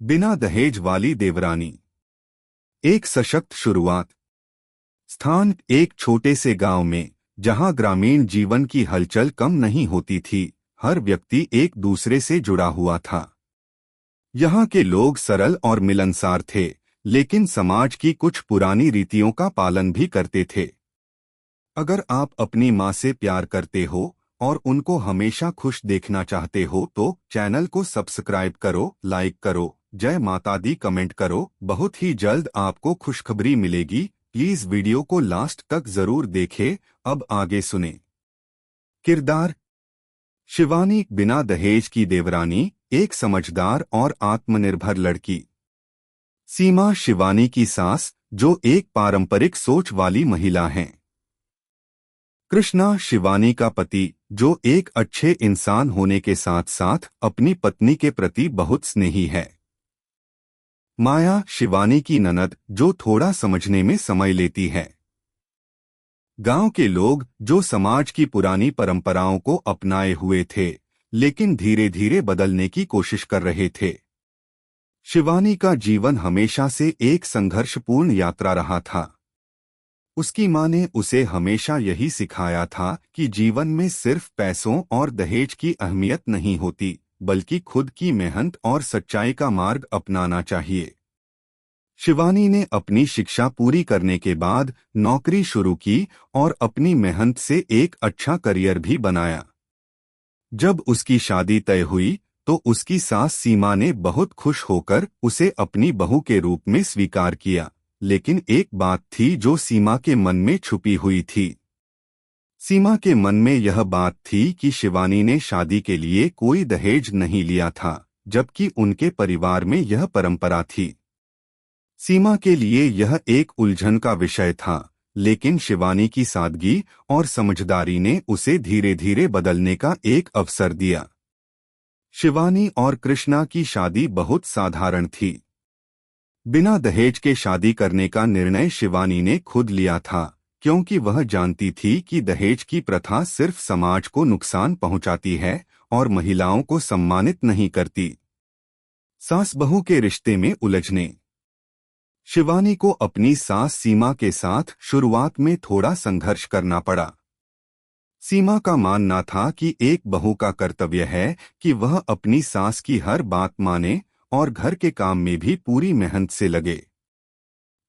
बिना दहेज वाली देवरानी। एक सशक्त शुरुआत। स्थान एक छोटे से गांव में, जहां ग्रामीण जीवन की हलचल कम नहीं होती थी। हर व्यक्ति एक दूसरे से जुड़ा हुआ था। यहाँ के लोग सरल और मिलनसार थे, लेकिन समाज की कुछ पुरानी रीतियों का पालन भी करते थे। अगर आप अपनी माँ से प्यार करते हो और उनको हमेशा खुश देखना चाहते हो तो चैनल को सब्सक्राइब करो, लाइक करो, जय माता दी कमेंट करो। बहुत ही जल्द आपको खुशखबरी मिलेगी। प्लीज वीडियो को लास्ट तक जरूर देखें। अब आगे सुने। किरदार। शिवानी बिना दहेज की देवरानी, एक समझदार और आत्मनिर्भर लड़की। सीमा शिवानी की सास, जो एक पारंपरिक सोच वाली महिला हैं। कृष्णा शिवानी का पति, जो एक अच्छे इंसान होने के साथ साथ अपनी पत्नी के प्रति बहुत स्नेही है। माया शिवानी की ननद, जो थोड़ा समझने में समय लेती है। गांव के लोग, जो समाज की पुरानी परंपराओं को अपनाए हुए थे, लेकिन धीरे धीरे बदलने की कोशिश कर रहे थे। शिवानी का जीवन हमेशा से एक संघर्षपूर्ण यात्रा रहा था। उसकी मां ने उसे हमेशा यही सिखाया था कि जीवन में सिर्फ पैसों और दहेज की अहमियत नहीं होती, बल्कि खुद की मेहनत और सच्चाई का मार्ग अपनाना चाहिए। शिवानी ने अपनी शिक्षा पूरी करने के बाद नौकरी शुरू की और अपनी मेहनत से एक अच्छा करियर भी बनाया। जब उसकी शादी तय हुई तो उसकी सास सीमा ने बहुत खुश होकर उसे अपनी बहू के रूप में स्वीकार किया। लेकिन एक बात थी जो सीमा के मन में छुपी हुई थी। सीमा के मन में यह बात थी कि शिवानी ने शादी के लिए कोई दहेज नहीं लिया था, जबकि उनके परिवार में यह परंपरा थी। सीमा के लिए यह एक उलझन का विषय था, लेकिन शिवानी की सादगी और समझदारी ने उसे धीरे धीरे बदलने का एक अवसर दिया। शिवानी और कृष्णा की शादी बहुत साधारण थी। बिना दहेज के शादी करने का निर्णय शिवानी ने खुद लिया था, क्योंकि वह जानती थी कि दहेज की प्रथा सिर्फ समाज को नुकसान पहुंचाती है और महिलाओं को सम्मानित नहीं करती। सास बहू के रिश्ते में उलझने। शिवानी को अपनी सास सीमा के साथ शुरुआत में थोड़ा संघर्ष करना पड़ा। सीमा का मानना था कि एक बहू का कर्तव्य है कि वह अपनी सास की हर बात माने और घर के काम में भी पूरी मेहनत से लगे।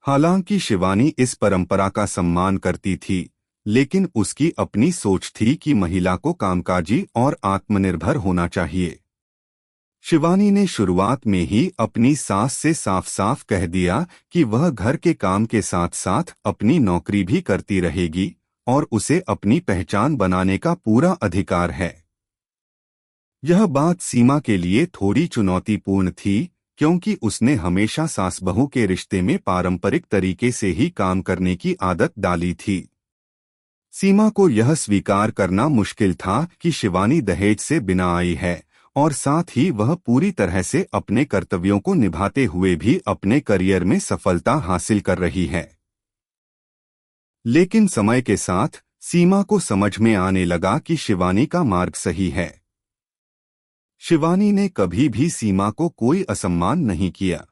हालांकि शिवानी इस परंपरा का सम्मान करती थी, लेकिन उसकी अपनी सोच थी कि महिला को कामकाजी और आत्मनिर्भर होना चाहिए। शिवानी ने शुरुआत में ही अपनी सास से साफ साफ कह दिया कि वह घर के काम के साथ साथ अपनी नौकरी भी करती रहेगी और उसे अपनी पहचान बनाने का पूरा अधिकार है। यह बात सीमा के लिए थोड़ी चुनौतीपूर्ण थी, क्योंकि उसने हमेशा सास बहू के रिश्ते में पारंपरिक तरीके से ही काम करने की आदत डाली थी। सीमा को यह स्वीकार करना मुश्किल था कि शिवानी दहेज से बिना आई है और साथ ही वह पूरी तरह से अपने कर्तव्यों को निभाते हुए भी अपने करियर में सफलता हासिल कर रही है। लेकिन समय के साथ सीमा को समझ में आने लगा कि शिवानी का मार्ग सही है। शिवानी ने कभी भी सीमा को कोई असम्मान नहीं किया।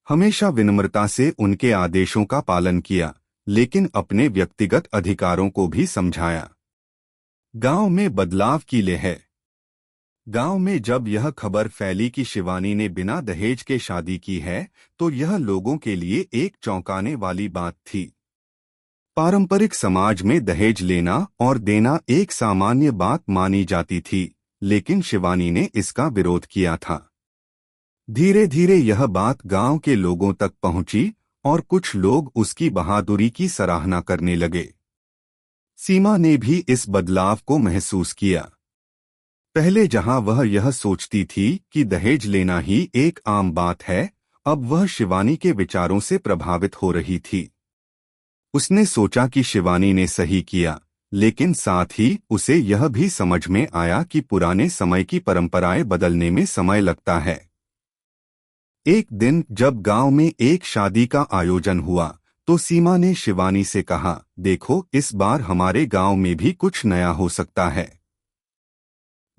हमेशा विनम्रता से उनके आदेशों का पालन किया, लेकिन अपने व्यक्तिगत अधिकारों को भी समझाया। गांव में बदलाव की लहर। गांव में जब यह खबर फैली कि शिवानी ने बिना दहेज के शादी की है, तो यह लोगों के लिए एक चौंकाने वाली बात थी। पारंपरिक समाज में दहेज लेना और देना एक सामान्य बात मानी जाती थी, लेकिन शिवानी ने इसका विरोध किया था। धीरे धीरे यह बात गांव के लोगों तक पहुंची और कुछ लोग उसकी बहादुरी की सराहना करने लगे। सीमा ने भी इस बदलाव को महसूस किया। पहले जहां वह यह सोचती थी कि दहेज लेना ही एक आम बात है, अब वह शिवानी के विचारों से प्रभावित हो रही थी। उसने सोचा कि शिवानी ने सही किया, लेकिन साथ ही उसे यह भी समझ में आया कि पुराने समय की परंपराएं बदलने में समय लगता है। एक दिन जब गांव में एक शादी का आयोजन हुआ, तो सीमा ने शिवानी से कहा, देखो, इस बार हमारे गांव में भी कुछ नया हो सकता है।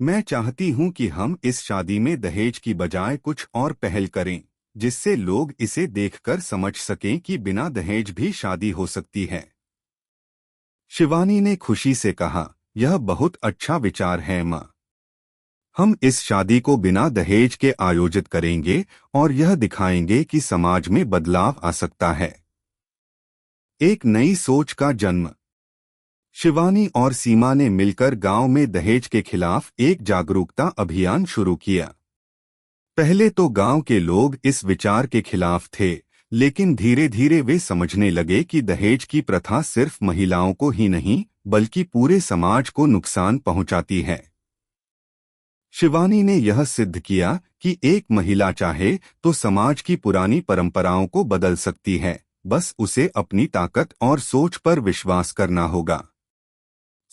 मैं चाहती हूं कि हम इस शादी में दहेज की बजाय कुछ और पहल करें, जिससे लोग इसे देखकर समझ सकें कि बिना दहेज भी शादी हो सकती है। शिवानी ने खुशी से कहा, यह बहुत अच्छा विचार है माँ। हम इस शादी को बिना दहेज के आयोजित करेंगे और यह दिखाएंगे कि समाज में बदलाव आ सकता है। एक नई सोच का जन्म। शिवानी और सीमा ने मिलकर गांव में दहेज के खिलाफ एक जागरूकता अभियान शुरू किया। पहले तो गांव के लोग इस विचार के खिलाफ थे, लेकिन धीरे धीरे वे समझने लगे कि दहेज की प्रथा सिर्फ महिलाओं को ही नहीं, बल्कि पूरे समाज को नुकसान पहुंचाती है। शिवानी ने यह सिद्ध किया कि एक महिला चाहे तो समाज की पुरानी परंपराओं को बदल सकती है, बस उसे अपनी ताकत और सोच पर विश्वास करना होगा।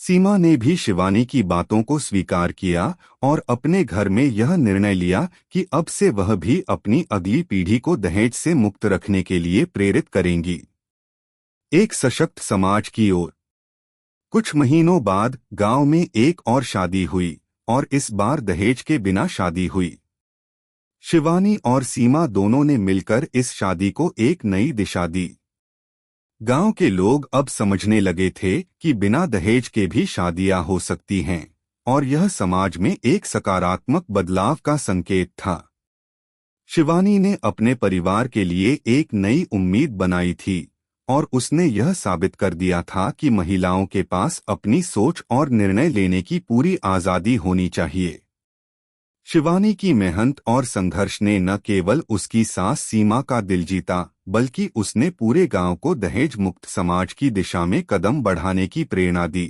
सीमा ने भी शिवानी की बातों को स्वीकार किया और अपने घर में यह निर्णय लिया कि अब से वह भी अपनी अगली पीढ़ी को दहेज से मुक्त रखने के लिए प्रेरित करेंगी। एक सशक्त समाज की ओर। कुछ महीनों बाद गांव में एक और शादी हुई, और इस बार दहेज के बिना शादी हुई। शिवानी और सीमा दोनों ने मिलकर इस शादी को एक नई दिशा दी। गांव के लोग अब समझने लगे थे कि बिना दहेज के भी शादियां हो सकती हैं, और यह समाज में एक सकारात्मक बदलाव का संकेत था। शिवानी ने अपने परिवार के लिए एक नई उम्मीद बनाई थी, और उसने यह साबित कर दिया था कि महिलाओं के पास अपनी सोच और निर्णय लेने की पूरी आज़ादी होनी चाहिए। शिवानी की मेहनत और संघर्ष ने न केवल उसकी सास सीमा का दिल जीता, बल्कि उसने पूरे गांव को दहेज मुक्त समाज की दिशा में कदम बढ़ाने की प्रेरणा दी।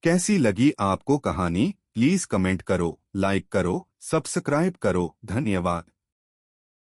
कैसी लगी आपको कहानी? प्लीज कमेंट करो, लाइक करो, सब्सक्राइब करो। धन्यवाद।